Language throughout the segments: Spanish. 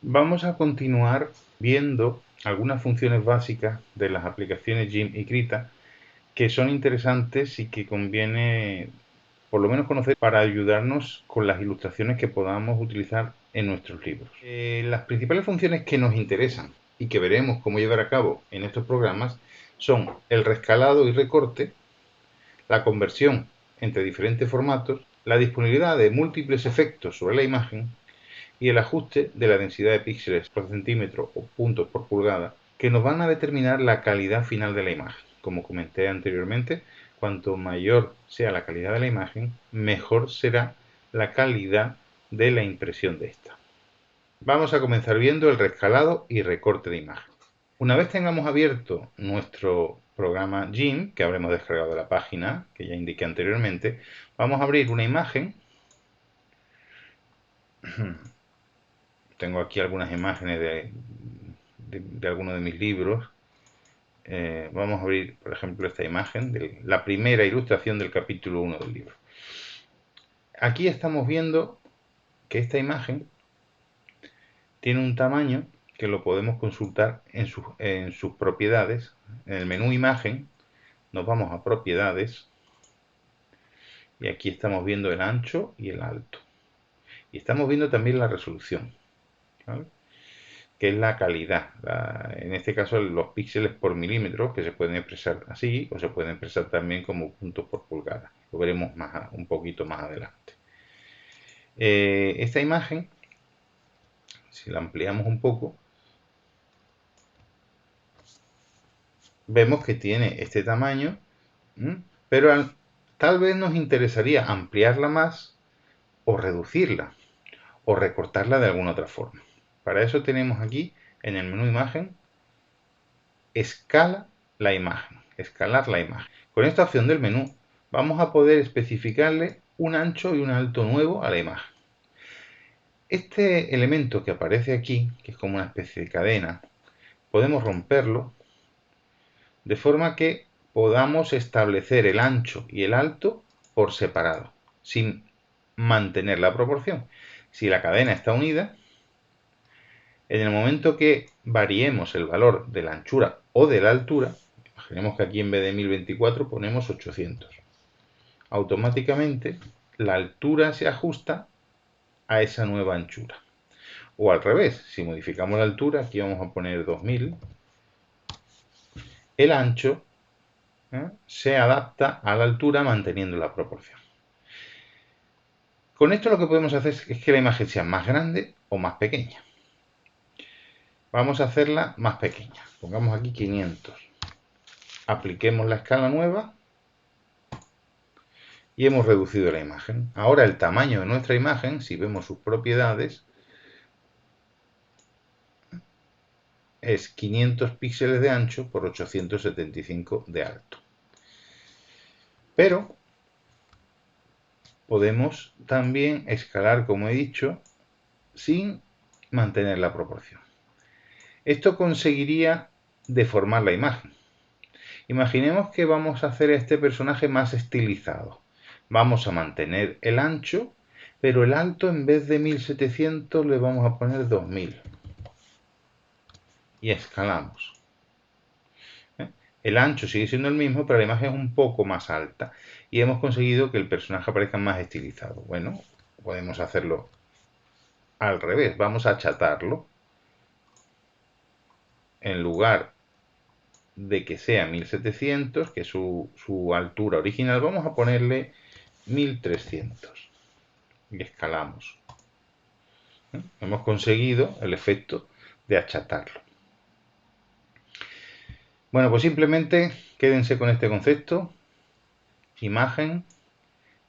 Vamos a continuar viendo algunas funciones básicas de las aplicaciones Jim y Krita que son interesantes y que conviene por lo menos conocer para ayudarnos con las ilustraciones que podamos utilizar en nuestros libros. Las principales funciones que nos interesan y que veremos cómo llevar a cabo en estos programas son el rescalado y recorte, la conversión entre diferentes formatos, la disponibilidad de múltiples efectos sobre la imagen y el ajuste de la densidad de píxeles por centímetro o puntos por pulgada, que nos van a determinar la calidad final de la imagen. Como comenté anteriormente, cuanto mayor sea la calidad de la imagen, mejor será la calidad de la impresión de esta. Vamos a comenzar viendo el rescalado y recorte de imagen. Una vez tengamos abierto nuestro programa Jim, que habremos descargado de la página que ya indiqué anteriormente, vamos a abrir una imagen. Tengo aquí algunas imágenes de algunos de mis libros. Vamos a abrir, por ejemplo, esta imagen de la primera ilustración del capítulo 1 del libro. Aquí estamos viendo que esta imagen tiene un tamaño que lo podemos consultar en sus propiedades. En el menú imagen nos vamos a propiedades y aquí estamos viendo el ancho y el alto. Y estamos viendo también la resolución, ¿vale? Que es la calidad. En este caso los píxeles por milímetro, que se pueden expresar así o se pueden expresar también como puntos por pulgada. Lo veremos un poquito más adelante. Esta imagen, si la ampliamos un poco, vemos que tiene este tamaño, pero tal vez nos interesaría ampliarla más o reducirla o recortarla de alguna otra forma. Para eso tenemos aquí en el menú imagen escala la imagen, escalar la imagen. Con esta opción del menú vamos a poder especificarle un ancho y un alto nuevo a la imagen. Este elemento que aparece aquí, que es como una especie de cadena, podemos romperlo de forma que podamos establecer el ancho y el alto por separado, sin mantener la proporción. Si la cadena está unida, en el momento que variemos el valor de la anchura o de la altura, imaginemos que aquí en vez de 1024 ponemos 800. Automáticamente la altura se ajusta a esa nueva anchura. O al revés, si modificamos la altura, aquí vamos a poner 2000, el ancho se adapta a la altura manteniendo la proporción. Con esto lo que podemos hacer es que la imagen sea más grande o más pequeña. Vamos a hacerla más pequeña. Pongamos aquí 500. Apliquemos la escala nueva y hemos reducido la imagen. Ahora el tamaño de nuestra imagen, si vemos sus propiedades, es 500 píxeles de ancho por 875 de alto. Pero podemos también escalar, como he dicho, sin mantener la proporción. Esto conseguiría deformar la imagen. Imaginemos que vamos a hacer a este personaje más estilizado. Vamos a mantener el ancho, pero el alto en vez de 1700 le vamos a poner 2000. Y escalamos. El ancho sigue siendo el mismo, pero la imagen es un poco más alta. Y hemos conseguido que el personaje aparezca más estilizado. Bueno, podemos hacerlo al revés. Vamos a achatarlo. En lugar de que sea 1700, que es su altura original, vamos a ponerle 1300. Y escalamos. Hemos conseguido el efecto de achatarlo. Bueno, pues simplemente quédense con este concepto. Imagen,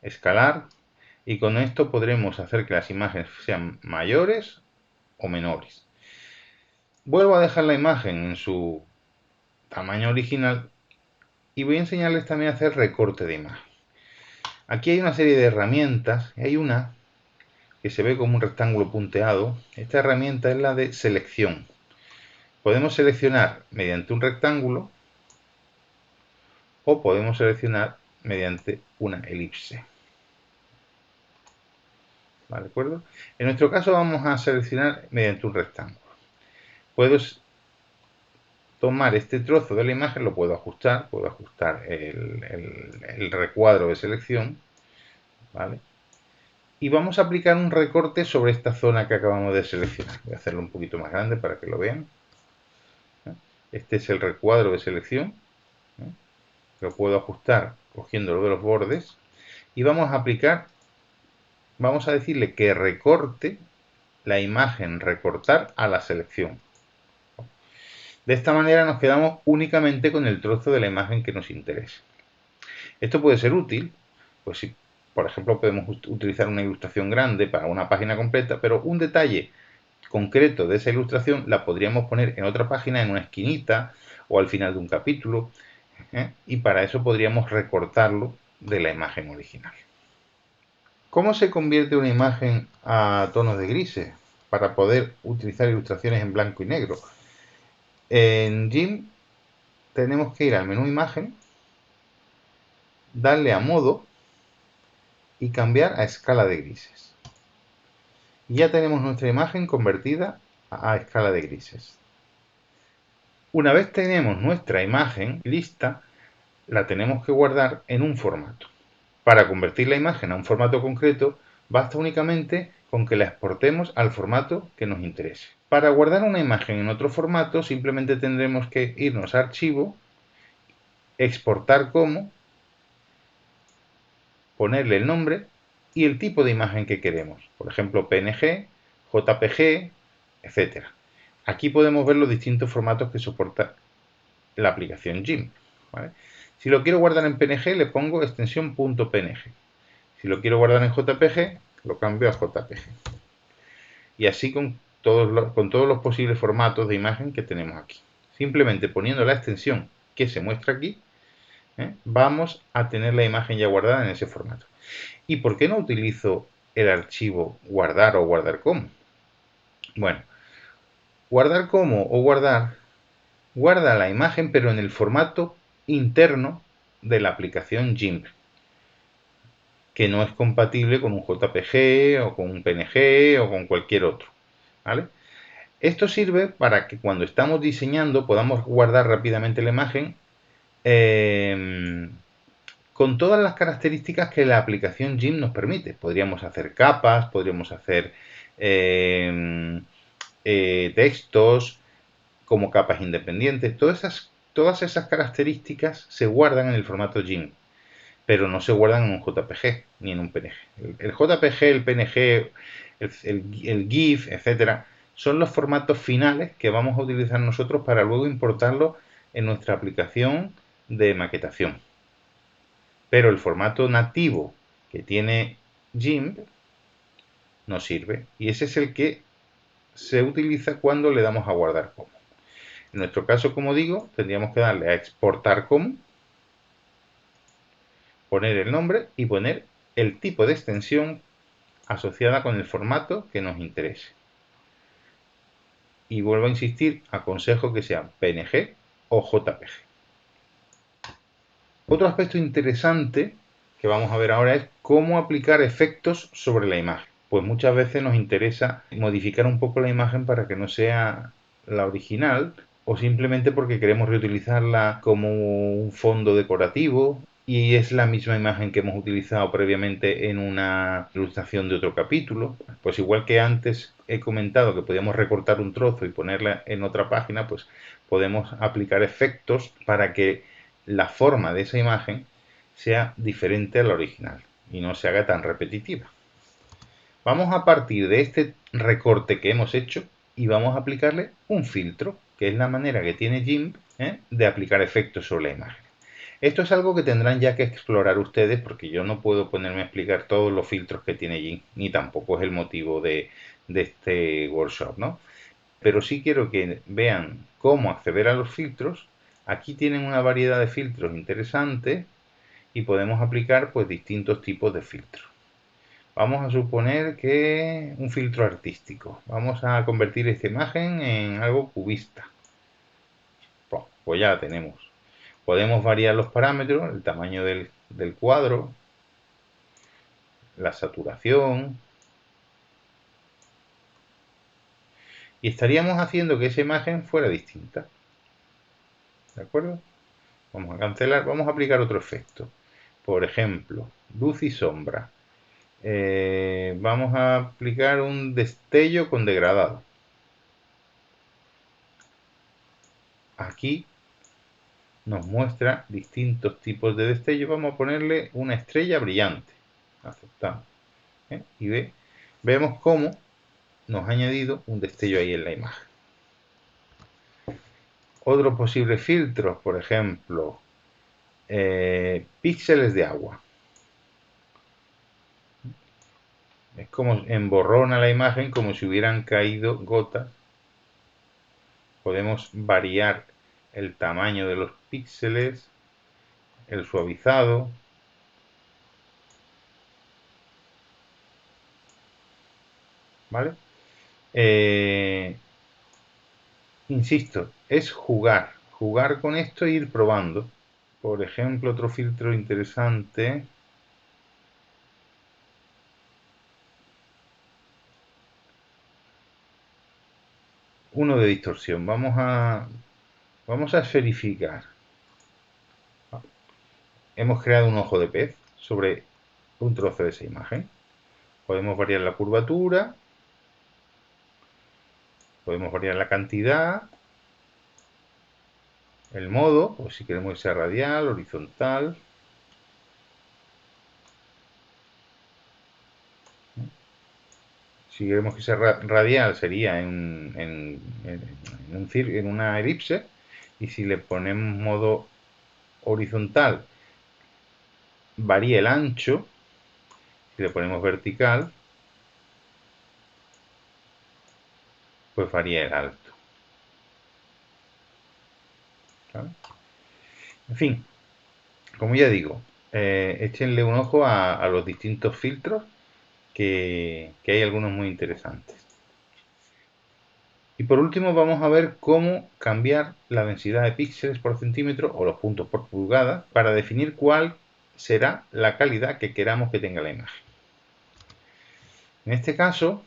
escalar, y con esto podremos hacer que las imágenes sean mayores o menores. Vuelvo a dejar la imagen en su tamaño original y voy a enseñarles también a hacer recorte de imagen. Aquí hay una serie de herramientas, hay una que se ve como un rectángulo punteado. Esta herramienta es la de selección. Podemos seleccionar mediante un rectángulo o podemos seleccionar mediante una elipse. ¿vale? ¿De acuerdo? En nuestro caso vamos a seleccionar mediante un rectángulo. Puedo tomar este trozo de la imagen, lo puedo ajustar el recuadro de selección, ¿vale? Y vamos a aplicar un recorte sobre esta zona que acabamos de seleccionar. Voy a hacerlo un poquito más grande para que lo vean. Este es el recuadro de selección. Lo puedo ajustar cogiéndolo de los bordes. Y vamos a aplicar, vamos a decirle que recorte la imagen recortar a la selección. De esta manera nos quedamos únicamente con el trozo de la imagen que nos interesa. Esto puede ser útil, pues si por ejemplo podemos utilizar una ilustración grande para una página completa, pero un detalle concreto de esa ilustración la podríamos poner en otra página, en una esquinita o al final de un capítulo, y para eso podríamos recortarlo de la imagen original. ¿Cómo se convierte una imagen a tonos de grises para poder utilizar ilustraciones en blanco y negro? En GIMP tenemos que ir al menú imagen, darle a modo y cambiar a escala de grises. Y ya tenemos nuestra imagen convertida a escala de grises. Una vez tenemos nuestra imagen lista, la tenemos que guardar en un formato. Para convertir la imagen a un formato concreto, basta únicamente con que la exportemos al formato que nos interese. Para guardar una imagen en otro formato, simplemente tendremos que irnos a Archivo, Exportar como, ponerle el nombre y el tipo de imagen que queremos. Por ejemplo, PNG, JPG, etc. Aquí podemos ver los distintos formatos que soporta la aplicación GIMP, ¿vale? Si lo quiero guardar en PNG, le pongo extensión .png. Si lo quiero guardar en JPG, lo cambio a JPG. Y así con todos los posibles formatos de imagen que tenemos aquí. Simplemente poniendo la extensión que se muestra aquí, vamos a tener la imagen ya guardada en ese formato. ¿Y por qué no utilizo el archivo guardar o guardar como? Bueno, guardar como o guarda la imagen pero en el formato interno de la aplicación GIMP, que no es compatible con un JPG o con un PNG o con cualquier otro, ¿vale? Esto sirve para que cuando estamos diseñando podamos guardar rápidamente la imagen con todas las características que la aplicación GIMP nos permite. Podríamos hacer capas, podríamos hacer textos como capas independientes. Todas esas características se guardan en el formato GIMP, pero no se guardan en un JPG ni en un PNG. El JPG, el PNG, el GIF, etcétera, son los formatos finales que vamos a utilizar nosotros para luego importarlo en nuestra aplicación de maquetación. Pero el formato nativo que tiene GIMP no sirve, y ese es el que se utiliza cuando le damos a guardar como. En nuestro caso, como digo, tendríamos que darle a exportar como, poner el nombre y poner el tipo de extensión asociada con el formato que nos interese. Y vuelvo a insistir, aconsejo que sean PNG o JPG. Otro aspecto interesante que vamos a ver ahora es cómo aplicar efectos sobre la imagen. Pues muchas veces nos interesa modificar un poco la imagen para que no sea la original, o simplemente porque queremos reutilizarla como un fondo decorativo y es la misma imagen que hemos utilizado previamente en una ilustración de otro capítulo. Pues igual que antes he comentado que podíamos recortar un trozo y ponerla en otra página, pues podemos aplicar efectos para que la forma de esa imagen sea diferente a la original y no se haga tan repetitiva. Vamos a partir de este recorte que hemos hecho y vamos a aplicarle un filtro, que es la manera que tiene GIMP de aplicar efectos sobre la imagen. Esto es algo que tendrán ya que explorar ustedes porque yo no puedo ponerme a explicar todos los filtros que tiene GIMP, ni tampoco es el motivo de este workshop, ¿no? Pero sí quiero que vean cómo acceder a los filtros. Aquí tienen una variedad de filtros interesantes y podemos aplicar pues distintos tipos de filtros. Vamos a suponer que un filtro artístico. Vamos a convertir esta imagen en algo cubista. Pues ya la tenemos. Podemos variar los parámetros, el tamaño del cuadro, la saturación, y estaríamos haciendo que esa imagen fuera distinta. ¿De acuerdo? Vamos a cancelar, vamos a aplicar otro efecto. Por ejemplo, luz y sombra. Vamos a aplicar un destello con degradado. Aquí nos muestra distintos tipos de destello. Vamos a ponerle una estrella brillante. Aceptamos. Y vemos cómo nos ha añadido un destello ahí en la imagen. Otros posibles filtros, por ejemplo, píxeles de agua. Es como emborrona la imagen como si hubieran caído gotas. Podemos variar el tamaño de los píxeles, el suavizado. ¿Vale? Insisto, es jugar con esto e ir probando. Por ejemplo, otro filtro interesante. Uno de distorsión. Vamos a esferificar. Hemos creado un ojo de pez sobre un trozo de esa imagen. Podemos variar la curvatura. Podemos variar la cantidad. El modo, o si queremos que sea radial, horizontal. Si queremos que sea radial sería en una elipse. Y si le ponemos modo horizontal, varía el ancho. Si le ponemos vertical, pues varía el alto. ¿Vale? En fin, como ya digo, échenle un ojo a los distintos filtros, que hay algunos muy interesantes. Y por último vamos a ver cómo cambiar la densidad de píxeles por centímetro o los puntos por pulgada para definir cuál será la calidad que queramos que tenga la imagen. En este caso,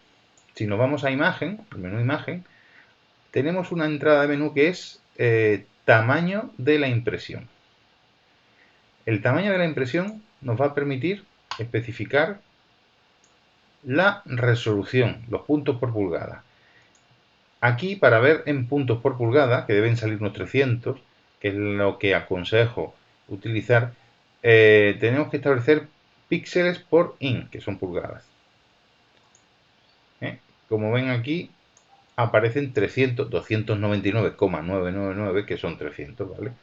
si nos vamos a imagen, el menú imagen, tenemos una entrada de menú que es tamaño de la impresión. El tamaño de la impresión nos va a permitir especificar la resolución, los puntos por pulgada. Aquí, para ver en puntos por pulgada, que deben salir unos 300, que es lo que aconsejo utilizar, tenemos que establecer píxeles por in, que son pulgadas. Como ven aquí, aparecen 300, 299,999, que son 300, ¿vale?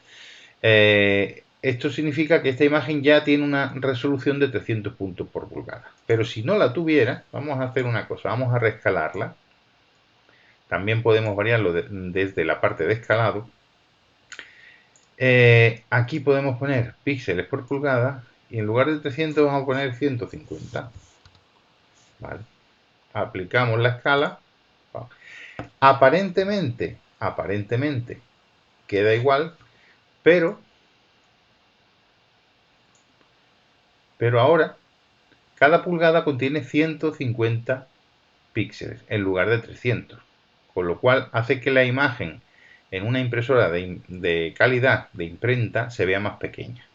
Esto significa que esta imagen ya tiene una resolución de 300 puntos por pulgada. Pero si no la tuviera, vamos a hacer una cosa, vamos a reescalarla. También podemos variarlo desde la parte de escalado. Aquí podemos poner píxeles por pulgada y en lugar de 300 vamos a poner 150. ¿Vale? Aplicamos la escala. Aparentemente queda igual, pero ahora cada pulgada contiene 150 píxeles en lugar de 300, con lo cual hace que la imagen en una impresora de calidad de imprenta se vea más pequeña.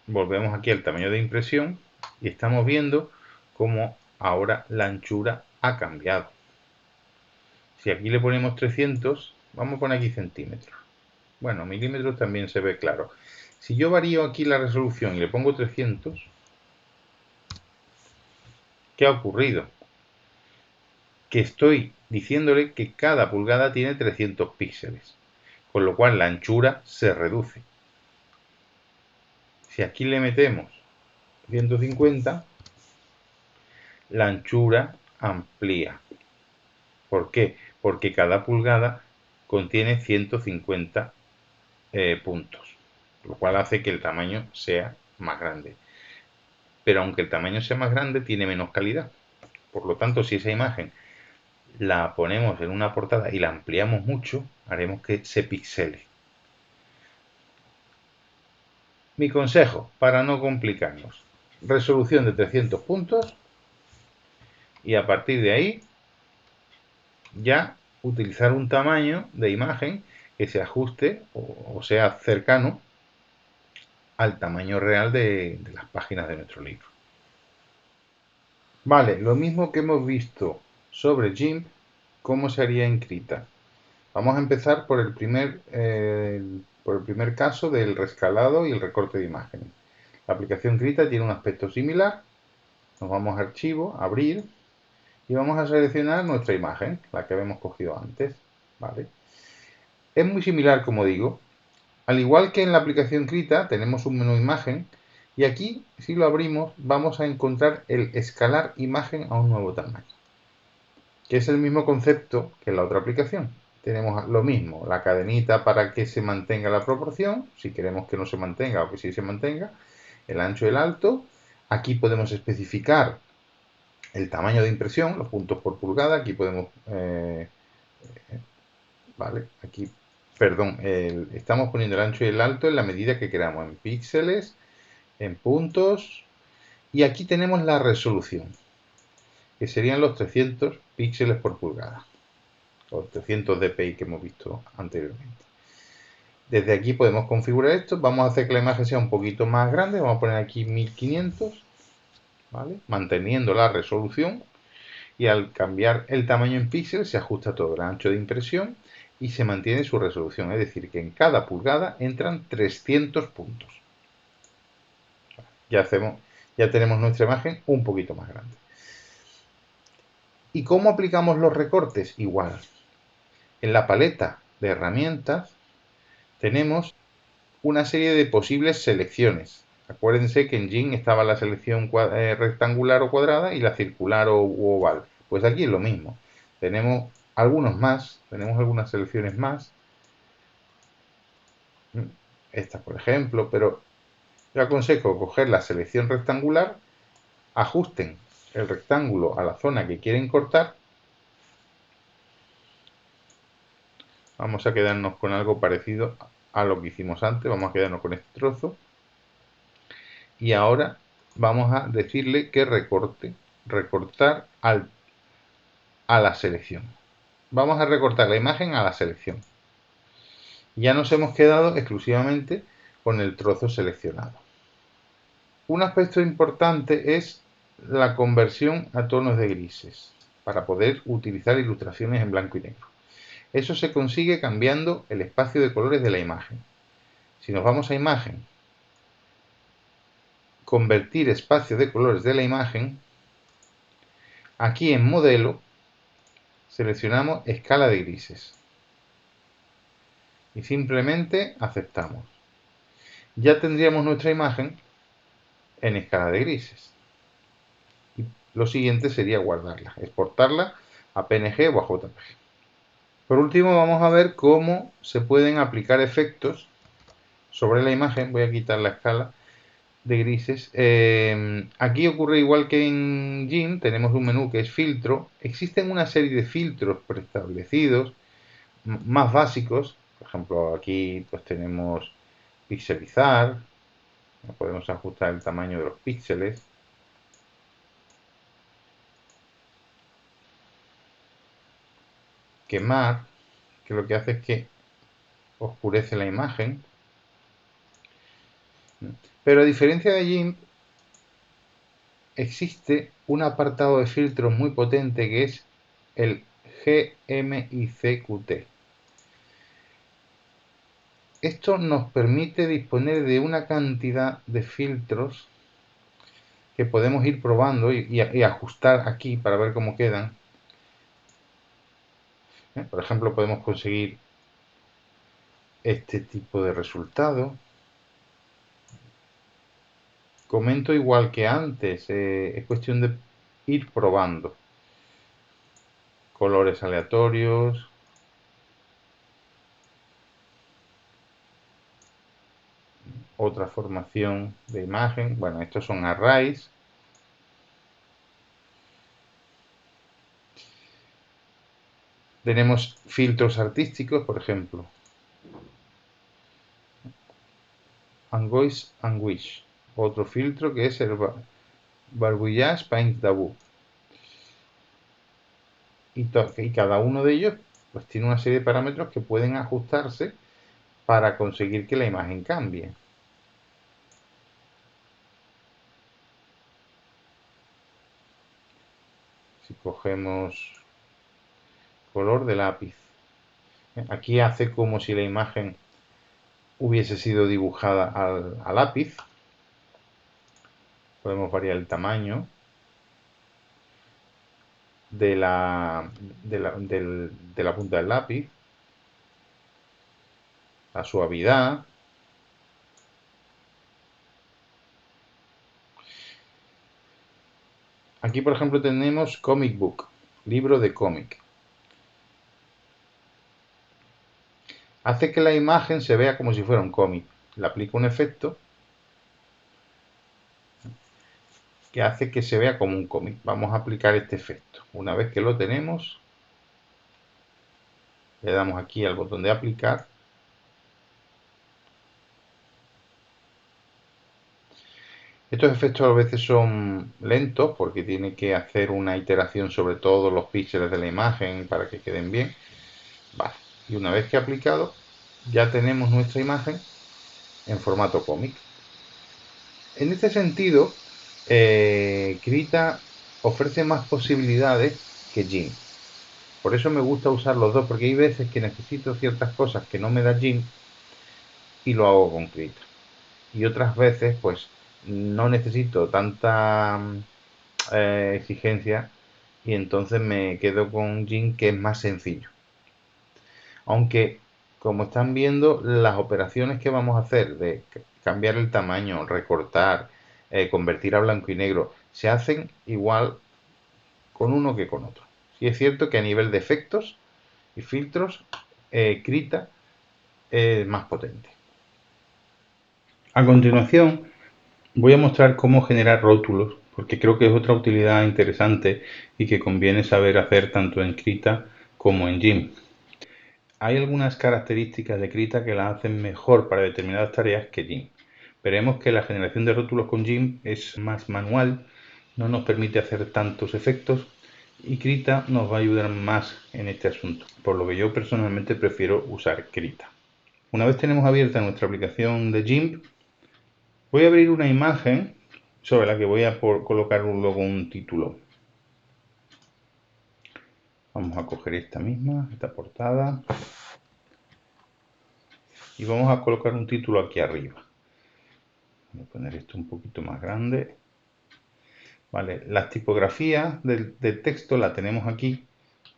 Volvemos aquí al tamaño de impresión y estamos viendo cómo ahora la anchura ha cambiado. Si aquí le ponemos 300, vamos a poner aquí centímetros. Bueno, milímetros también se ve claro. Si yo varío aquí la resolución y le pongo 300, ¿qué ha ocurrido? Que estoy diciéndole que cada pulgada tiene 300 píxeles, con lo cual la anchura se reduce. Si aquí le metemos 150, la anchura amplía. ¿Por qué? Porque cada pulgada contiene 150 puntos, lo cual hace que el tamaño sea más grande. Pero aunque el tamaño sea más grande, tiene menos calidad. Por lo tanto, si esa imagen la ponemos en una portada y la ampliamos mucho, haremos que se pixele. Mi consejo, para no complicarnos: resolución de 300 puntos Y a partir de ahí, ya utilizar un tamaño de imagen que se ajuste o sea cercano al tamaño real de las páginas de nuestro libro. Vale, lo mismo que hemos visto sobre GIMP, ¿cómo se haría en Krita? Vamos a empezar por el primer caso del rescalado y el recorte de imágenes. La aplicación Krita tiene un aspecto similar. Nos vamos a Archivo, Abrir, y vamos a seleccionar nuestra imagen, la que habíamos cogido antes. ¿Vale? Es muy similar, como digo. Al igual que en la aplicación Krita, tenemos un menú imagen, y aquí, si lo abrimos, vamos a encontrar el escalar imagen a un nuevo tamaño, que es el mismo concepto que en la otra aplicación. Tenemos lo mismo, la cadenita para que se mantenga la proporción, si queremos que no se mantenga o que sí se mantenga, el ancho y el alto. Aquí podemos especificar el tamaño de impresión, los puntos por pulgada. Aquí podemos, vale, aquí, perdón, estamos poniendo el ancho y el alto en la medida que queramos, en píxeles, en puntos. Y aquí tenemos la resolución, que serían los 300 píxeles por pulgada, o 300 dpi que hemos visto anteriormente. Desde aquí podemos configurar esto. Vamos a hacer que la imagen sea un poquito más grande. Vamos a poner aquí 1500, ¿vale? Manteniendo la resolución. Y al cambiar el tamaño en píxeles se ajusta todo el ancho de impresión y se mantiene su resolución. Es decir, que en cada pulgada entran 300 puntos. Ya tenemos nuestra imagen un poquito más grande. ¿Y cómo aplicamos los recortes? Igual. En la paleta de herramientas tenemos una serie de posibles selecciones. Acuérdense que en GIMP estaba la selección rectangular o cuadrada y la circular o oval. Pues aquí es lo mismo. Tenemos tenemos algunas selecciones más. Esta, por ejemplo, pero yo aconsejo coger la selección rectangular, ajusten el rectángulo a la zona que quieren cortar. Vamos a quedarnos con algo parecido a lo que hicimos antes. Vamos a quedarnos con este trozo. Y ahora vamos a decirle que recortar a la selección. Vamos a recortar la imagen a la selección. Ya nos hemos quedado exclusivamente con el trozo seleccionado. Un aspecto importante es la conversión a tonos de grises para poder utilizar ilustraciones en blanco y negro. Eso se consigue cambiando el espacio de colores de la imagen. Si nos vamos a imagen, convertir espacio de colores de la imagen, aquí en modelo seleccionamos escala de grises y simplemente aceptamos. Ya tendríamos nuestra imagen en escala de grises. Y lo siguiente sería guardarla, exportarla a PNG o a JPG. Por último, vamos a ver cómo se pueden aplicar efectos sobre la imagen. Voy a quitar la escala de grises. Aquí ocurre igual que en GIMP, tenemos un menú que es filtro. Existen una serie de filtros preestablecidos más básicos. Por ejemplo, aquí pues tenemos pixelizar, podemos ajustar el tamaño de los píxeles. Quemar, que lo que hace es que oscurece la imagen. Pero a diferencia de GIMP, existe un apartado de filtros muy potente que es el GMICQT. Esto nos permite disponer de una cantidad de filtros que podemos ir probando y ajustar aquí para ver cómo quedan. Por ejemplo, podemos conseguir este tipo de resultado. Comento igual que antes, es cuestión de ir probando. Colores aleatorios. Otra formación de imagen. Bueno, estos son arrays. Tenemos filtros artísticos, por ejemplo. Angois Anguish. Otro filtro que es el Barbouillage Paint Dabou. y cada uno de ellos pues tiene una serie de parámetros que pueden ajustarse para conseguir que la imagen cambie. Si cogemos color de lápiz, aquí hace como si la imagen hubiese sido dibujada a lápiz. Podemos variar el tamaño de la punta del lápiz, la suavidad. Aquí, por ejemplo, tenemos Comic Book, libro de cómic. Hace que la imagen se vea como si fuera un cómic. Le aplico un efecto que hace que se vea como un cómic. Vamos a aplicar este efecto. Una vez que lo tenemos, le damos aquí al botón de aplicar. Estos efectos a veces son lentos porque tiene que hacer una iteración sobre todos los píxeles de la imagen para que queden bien. Vale. Y una vez que aplicado, ya tenemos nuestra imagen en formato cómic. En este sentido, Krita ofrece más posibilidades que GIMP. Por eso me gusta usar los dos, porque hay veces que necesito ciertas cosas que no me da GIMP y lo hago con Krita. Y otras veces, pues, no necesito tanta exigencia y entonces me quedo con GIMP, que es más sencillo. Aunque, como están viendo, las operaciones que vamos a hacer de cambiar el tamaño, recortar, convertir a blanco y negro, se hacen igual con uno que con otro. Sí es cierto que a nivel de efectos y filtros, Krita es más potente. A continuación, voy a mostrar cómo generar rótulos, porque creo que es otra utilidad interesante y que conviene saber hacer tanto en Krita como en GIMP. Hay algunas características de Krita que la hacen mejor para determinadas tareas que GIMP. Veremos que la generación de rótulos con GIMP es más manual, no nos permite hacer tantos efectos y Krita nos va a ayudar más en este asunto, por lo que yo personalmente prefiero usar Krita. Una vez tenemos abierta nuestra aplicación de GIMP, voy a abrir una imagen sobre la que voy a colocar luego un título. Vamos a coger esta misma, esta portada, y vamos a colocar un título aquí arriba. Voy a poner esto un poquito más grande. Vale, las tipografías del texto la tenemos aquí.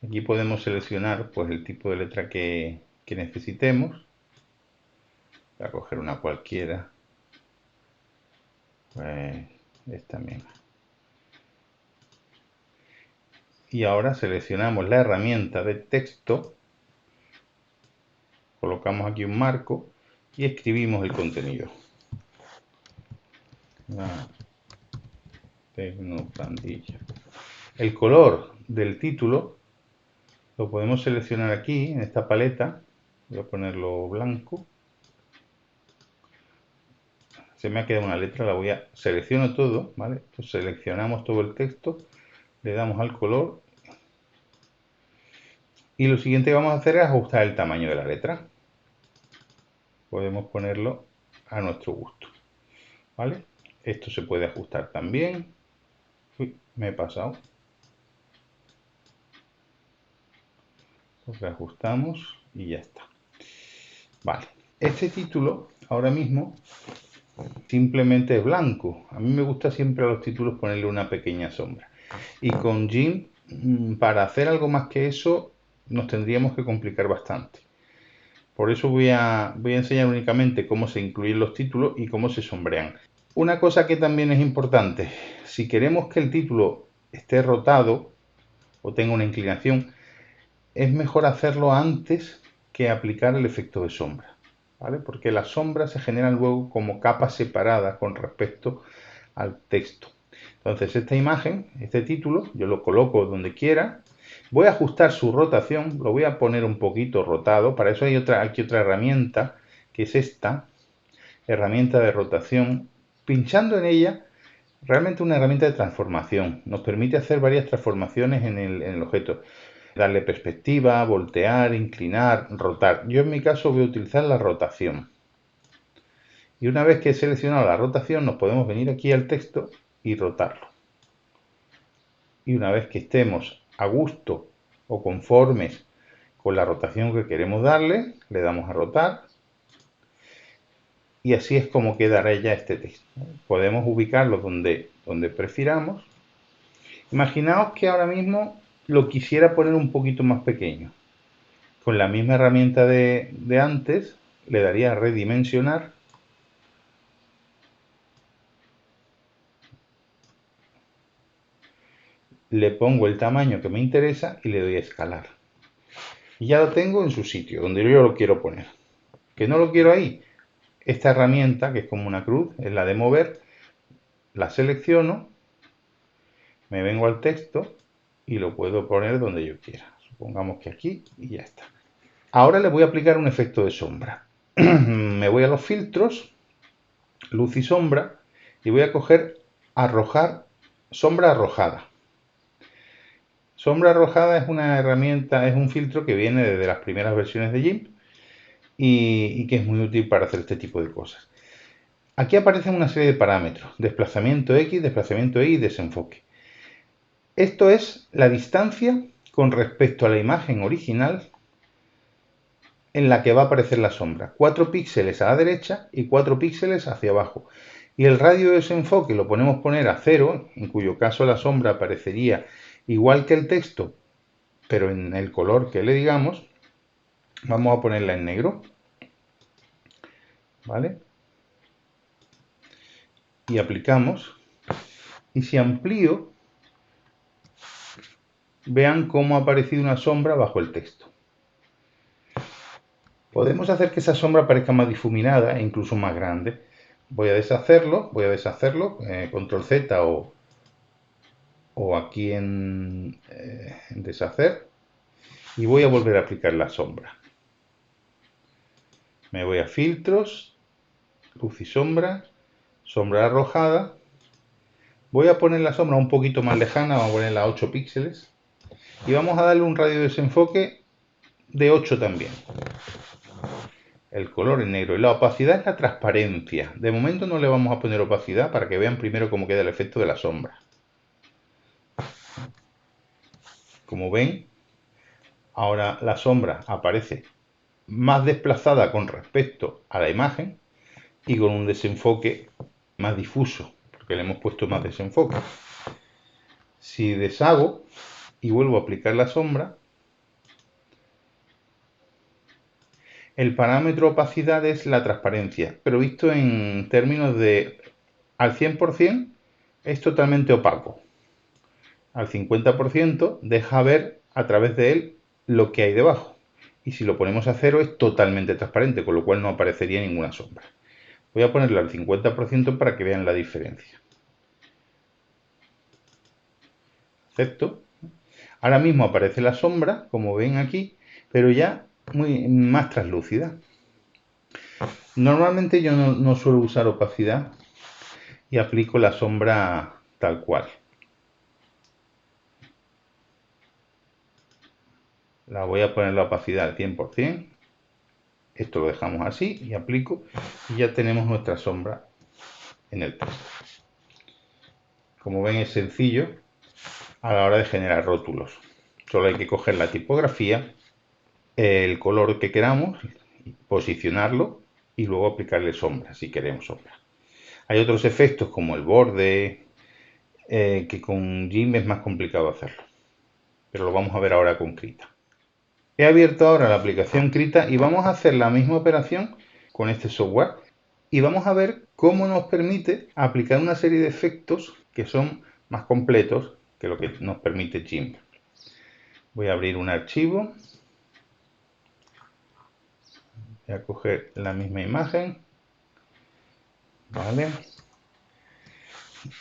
Aquí podemos seleccionar pues el tipo de letra que necesitemos. Voy a coger una cualquiera. Pues esta misma. Y ahora seleccionamos la herramienta de texto. Colocamos aquí un marco y escribimos el contenido. Tecnoplantilla. El color del título lo podemos seleccionar aquí en esta paleta. Voy a ponerlo blanco. Se me ha quedado una letra, selecciono todo, ¿vale? Pues seleccionamos todo el texto, le damos al color y lo siguiente que vamos a hacer es ajustar el tamaño de la letra. Podemos ponerlo a nuestro gusto, ¿vale? Esto se puede ajustar también. Uy, me he pasado. Lo reajustamos y ya está. Vale, este título ahora mismo simplemente es blanco. A mí me gusta siempre a los títulos ponerle una pequeña sombra. Y con GIMP, para hacer algo más que eso, nos tendríamos que complicar bastante. Por eso voy a enseñar únicamente cómo se incluyen los títulos y cómo se sombrean. Una cosa que también es importante, si queremos que el título esté rotado o tenga una inclinación, es mejor hacerlo antes que aplicar el efecto de sombra, ¿vale? Porque las sombras se generan luego como capas separadas con respecto al texto. Entonces esta imagen, este título, yo lo coloco donde quiera. Voy a ajustar su rotación, lo voy a poner un poquito rotado. Para eso hay aquí otra herramienta, que es esta, herramienta de rotación. Pinchando en ella, realmente una herramienta de transformación. Nos permite hacer varias transformaciones en el objeto. darle perspectiva, voltear, inclinar, rotar. Yo en mi caso voy a utilizar la rotación. Y una vez que he seleccionado la rotación, nos podemos venir aquí al texto y rotarlo. Y una vez que estemos a gusto o conformes con la rotación que queremos darle, le damos a rotar. Y así es como quedará ya este texto. Podemos ubicarlo donde prefiramos. Imaginaos que ahora mismo lo quisiera poner un poquito más pequeño. Con la misma herramienta de antes, le daría a redimensionar. Le pongo el tamaño que me interesa y le doy a escalar. Y ya lo tengo en su sitio, donde yo lo quiero poner. Que no lo quiero ahí. Esta herramienta, que es como una cruz, es la de mover. La selecciono, me vengo al texto y lo puedo poner donde yo quiera. Supongamos que aquí y ya está. Ahora le voy a aplicar un efecto de sombra. Me voy a los filtros, luz y sombra, y voy a coger arrojar, sombra arrojada. Sombra arrojada es una herramienta, es un filtro que viene desde las primeras versiones de GIMP y que es muy útil para hacer este tipo de cosas. Aquí aparecen una serie de parámetros: desplazamiento X, desplazamiento Y y desenfoque. Esto es la distancia con respecto a la imagen original en la que va a aparecer la sombra. 4 píxeles a la derecha y 4 píxeles hacia abajo. Y el radio de desenfoque lo podemos poner a 0, en cuyo caso la sombra aparecería igual que el texto, pero en el color que le digamos. Vamos a ponerla en negro. ¿Vale? Y aplicamos. Y si amplío, vean cómo ha aparecido una sombra bajo el texto. Podemos hacer que esa sombra parezca más difuminada e incluso más grande. Voy a deshacerlo, control Z o aquí en deshacer, y voy a volver a aplicar la sombra. Me voy a filtros, luz y sombra, sombra arrojada. Voy a poner la sombra un poquito más lejana, vamos a ponerla a 8 píxeles. Y vamos a darle un radio de desenfoque de 8 también. El color en negro. Y la opacidad es la transparencia. De momento no le vamos a poner opacidad para que vean primero cómo queda el efecto de la sombra. Como ven, ahora la sombra aparece más desplazada con respecto a la imagen y con un desenfoque más difuso, porque le hemos puesto más desenfoque. Si deshago y vuelvo a aplicar la sombra, el parámetro opacidad es la transparencia, pero visto en términos de al 100% es totalmente opaco. Al 50% deja ver a través de él lo que hay debajo. Y si lo ponemos a 0 es totalmente transparente, con lo cual no aparecería ninguna sombra. Voy a ponerlo al 50% para que vean la diferencia. Acepto. Ahora mismo aparece la sombra, como ven aquí, pero ya más translúcida. Normalmente yo no suelo usar opacidad y aplico la sombra tal cual. La voy a poner la opacidad al 100%. Esto lo dejamos así y aplico y ya tenemos nuestra sombra en el texto. Como ven, es sencillo a la hora de generar rótulos. Solo hay que coger la tipografía, el color que queramos, posicionarlo y luego aplicarle sombra si queremos sombra. Hay otros efectos como el borde que con GIMP es más complicado hacerlo, pero lo vamos a ver ahora con Krita. He abierto ahora la aplicación Krita y vamos a hacer la misma operación con este software y vamos a ver cómo nos permite aplicar una serie de efectos que son más completos que lo que nos permite GIMP. Voy a abrir un archivo, voy a coger la misma imagen, ¿vale?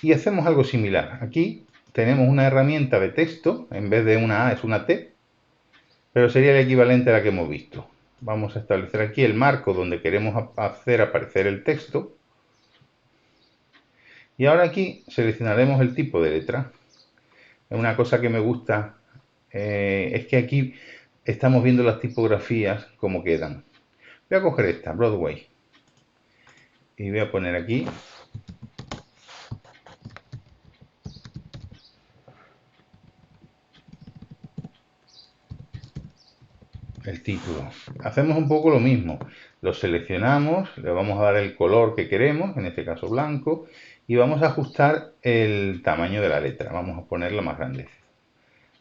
Y hacemos algo similar. Aquí tenemos una herramienta de texto, en vez de una A es una T, pero sería el equivalente a la que hemos visto. Vamos a establecer aquí el marco donde queremos hacer aparecer el texto. Y ahora aquí seleccionaremos el tipo de letra. Una cosa que me gusta es que aquí estamos viendo las tipografías como quedan. Voy a coger esta, Broadway, y voy a poner aquí el título. Hacemos un poco lo mismo. Lo seleccionamos, le vamos a dar el color que queremos, en este caso blanco, y vamos a ajustar el tamaño de la letra. Vamos a ponerla más grande.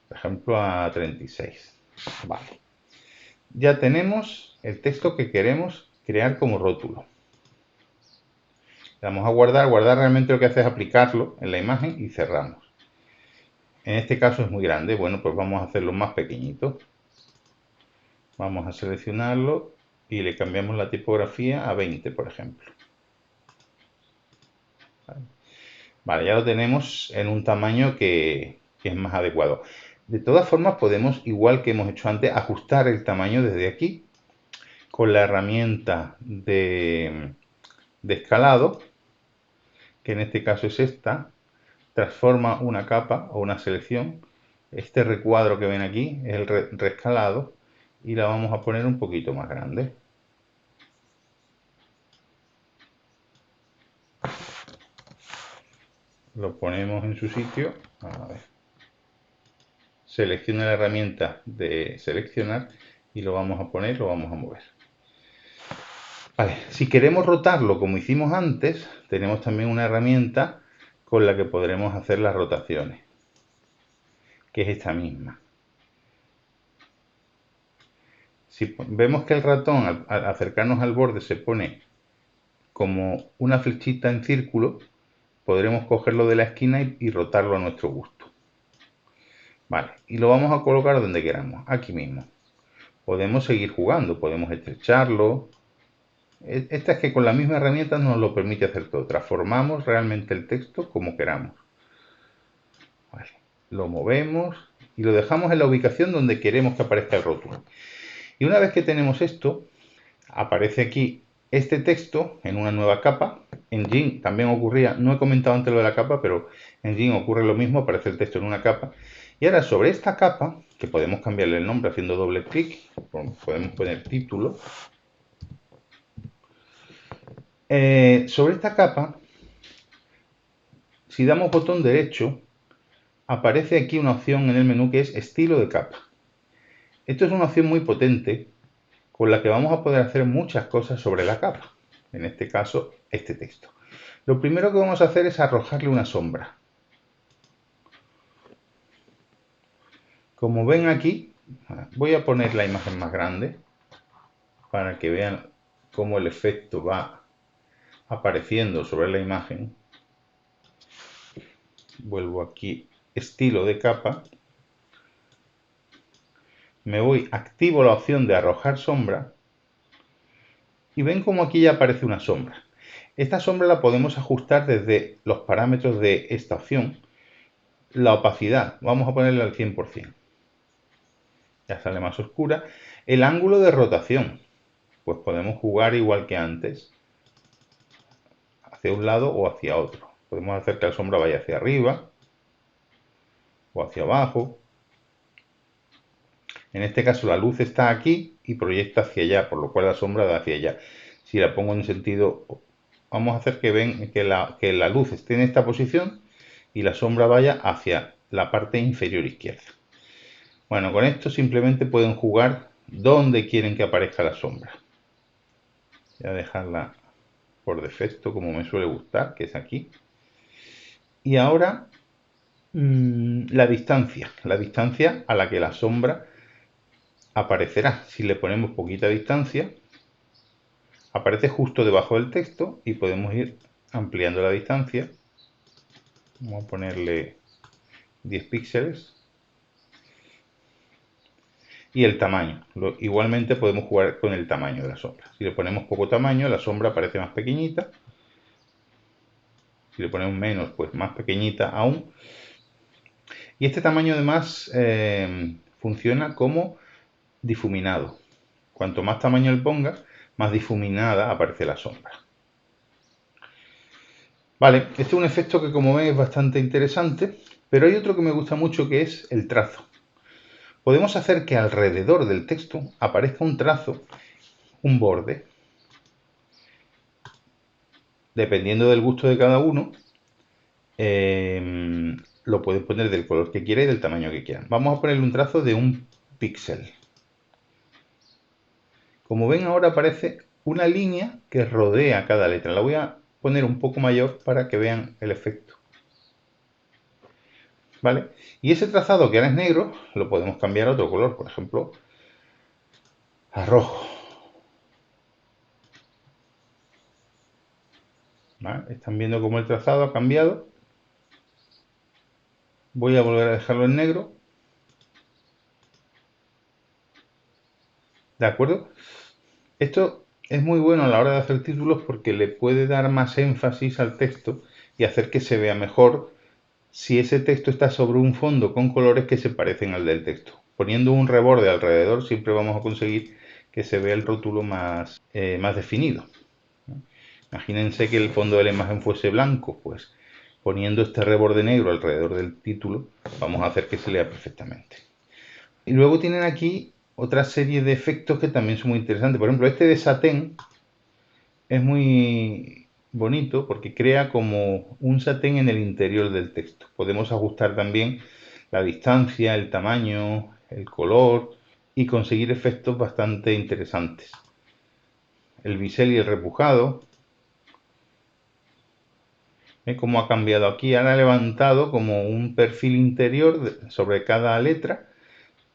Por ejemplo, a 36. Vale. Ya tenemos el texto que queremos crear como rótulo. Le damos a guardar. Guardar realmente lo que hace es aplicarlo en la imagen y cerramos. En este caso es muy grande. Bueno, pues vamos a hacerlo más pequeñito. Vamos a seleccionarlo y le cambiamos la tipografía a 20, por ejemplo. Vale, ya lo tenemos en un tamaño que es más adecuado. De todas formas, podemos, igual que hemos hecho antes, ajustar el tamaño desde aquí con la herramienta de escalado, que en este caso es esta. Transforma una capa o una selección. Este recuadro que ven aquí es el reescalado y la vamos a poner un poquito más grande. Lo ponemos en su sitio. A ver. Selecciona la herramienta de seleccionar y lo vamos a poner, lo vamos a mover. Vale, si queremos rotarlo como hicimos antes, tenemos también una herramienta con la que podremos hacer las rotaciones, que es esta misma. Si vemos que el ratón al acercarnos al borde se pone como una flechita en círculo, podremos cogerlo de la esquina y rotarlo a nuestro gusto. Vale, y lo vamos a colocar donde queramos, aquí mismo. Podemos seguir jugando, podemos estrecharlo. Esta es que con la misma herramienta nos lo permite hacer todo. Transformamos realmente el texto como queramos. Vale, lo movemos y lo dejamos en la ubicación donde queremos que aparezca el rótulo. Y una vez que tenemos esto, aparece aquí este texto en una nueva capa. En Gin también ocurría, no he comentado antes lo de la capa, pero en Gin ocurre lo mismo, aparece el texto en una capa. Y ahora sobre esta capa, que podemos cambiarle el nombre haciendo doble clic, podemos poner título. Sobre esta capa, si damos botón derecho, aparece aquí una opción en el menú que es estilo de capa. Esto es una opción muy potente con la que vamos a poder hacer muchas cosas sobre la capa. En este caso, este texto. Lo primero que vamos a hacer es arrojarle una sombra. Como ven aquí, voy a poner la imagen más grande para que vean cómo el efecto va apareciendo sobre la imagen. Vuelvo aquí, estilo de capa. Me voy, activo la opción de arrojar sombra y ven como aquí ya aparece una sombra. Esta sombra la podemos ajustar desde los parámetros de esta opción. La opacidad, vamos a ponerle al 100%. Ya sale más oscura. El ángulo de rotación, pues podemos jugar igual que antes, hacia un lado o hacia otro. Podemos hacer que la sombra vaya hacia arriba o hacia abajo. En este caso la luz está aquí y proyecta hacia allá, por lo cual la sombra da hacia allá. Si la pongo en sentido, vamos a hacer que ven que la luz esté en esta posición y la sombra vaya hacia la parte inferior izquierda. Bueno, con esto simplemente pueden jugar donde quieren que aparezca la sombra. Voy a dejarla por defecto como me suele gustar, que es aquí. Y ahora la distancia a la que la sombra aparecerá. Si le ponemos poquita distancia, aparece justo debajo del texto y podemos ir ampliando la distancia. Vamos a ponerle 10 píxeles. Y el tamaño. Igualmente podemos jugar con el tamaño de la sombra. Si le ponemos poco tamaño, la sombra aparece más pequeñita. Si le ponemos menos, pues más pequeñita aún. Y este tamaño además funciona como difuminado. Cuanto más tamaño le ponga, más difuminada aparece la sombra. Vale, este es un efecto que como ven es bastante interesante, pero hay otro que me gusta mucho que es el trazo. podemos hacer que alrededor del texto aparezca un trazo, un borde. Dependiendo del gusto de cada uno, lo pueden poner del color que quiera y del tamaño que quieran. Vamos a ponerle un trazo de un píxel. Como ven, ahora aparece una línea que rodea cada letra. La voy a poner un poco mayor para que vean el efecto. ¿Vale? Y ese trazado que ahora es negro, lo podemos cambiar a otro color, por ejemplo, a rojo. ¿Vale? Están viendo cómo el trazado ha cambiado. Voy a volver a dejarlo en negro. ¿De acuerdo? Esto es muy bueno a la hora de hacer títulos porque le puede dar más énfasis al texto y hacer que se vea mejor si ese texto está sobre un fondo con colores que se parecen al del texto. Poniendo un reborde alrededor siempre vamos a conseguir que se vea el rótulo más definido. Imagínense que el fondo de la imagen fuese blanco, pues poniendo este reborde negro alrededor del título vamos a hacer que se lea perfectamente. Y luego tienen aquí otra serie de efectos que también son muy interesantes. Por ejemplo, este de satén es muy bonito porque crea como un satén en el interior del texto. Podemos ajustar también la distancia, el tamaño, el color y conseguir efectos bastante interesantes. El bisel y el repujado. ¿Ve cómo ha cambiado aquí? Ahora ha levantado como un perfil interior sobre cada letra,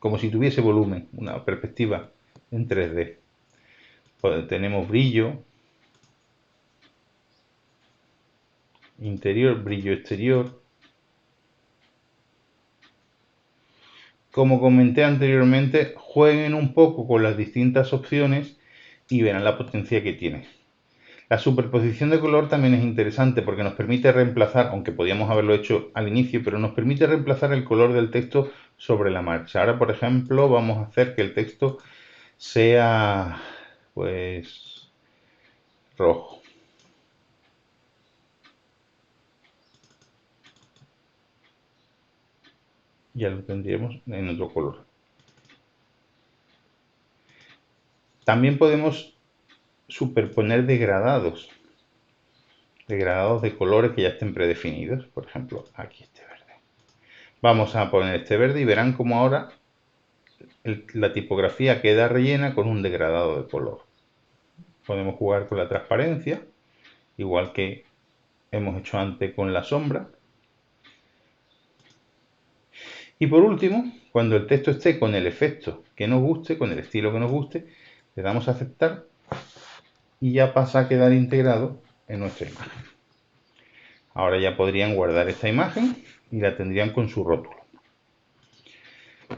como si tuviese volumen, una perspectiva en 3D. Pues tenemos brillo interior, brillo exterior. Como comenté anteriormente, jueguen un poco con las distintas opciones y verán la potencia que tiene. La superposición de color también es interesante porque nos permite reemplazar, aunque podíamos haberlo hecho al inicio, pero nos permite reemplazar el color del texto sobre la marcha. Ahora, por ejemplo, vamos a hacer que el texto sea, pues, rojo. Ya lo tendríamos en otro color. También podemos superponer degradados de colores que ya estén predefinidos. Por ejemplo, aquí este verde. Vamos a poner este verde y verán cómo ahora la tipografía queda rellena con un degradado de color. Podemos jugar con la transparencia, igual que hemos hecho antes con la sombra. Y por último, cuando el texto esté con el efecto que nos guste, con el estilo que nos guste, le damos a aceptar y ya pasa a quedar integrado en nuestra imagen. Ahora ya podrían guardar esta imagen y la tendrían con su rótulo.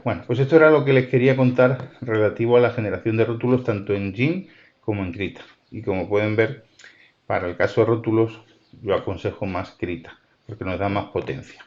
Bueno, pues esto era lo que les quería contar relativo a la generación de rótulos tanto en GIMP como en Krita. Y como pueden ver, para el caso de rótulos yo aconsejo más Krita porque nos da más potencia.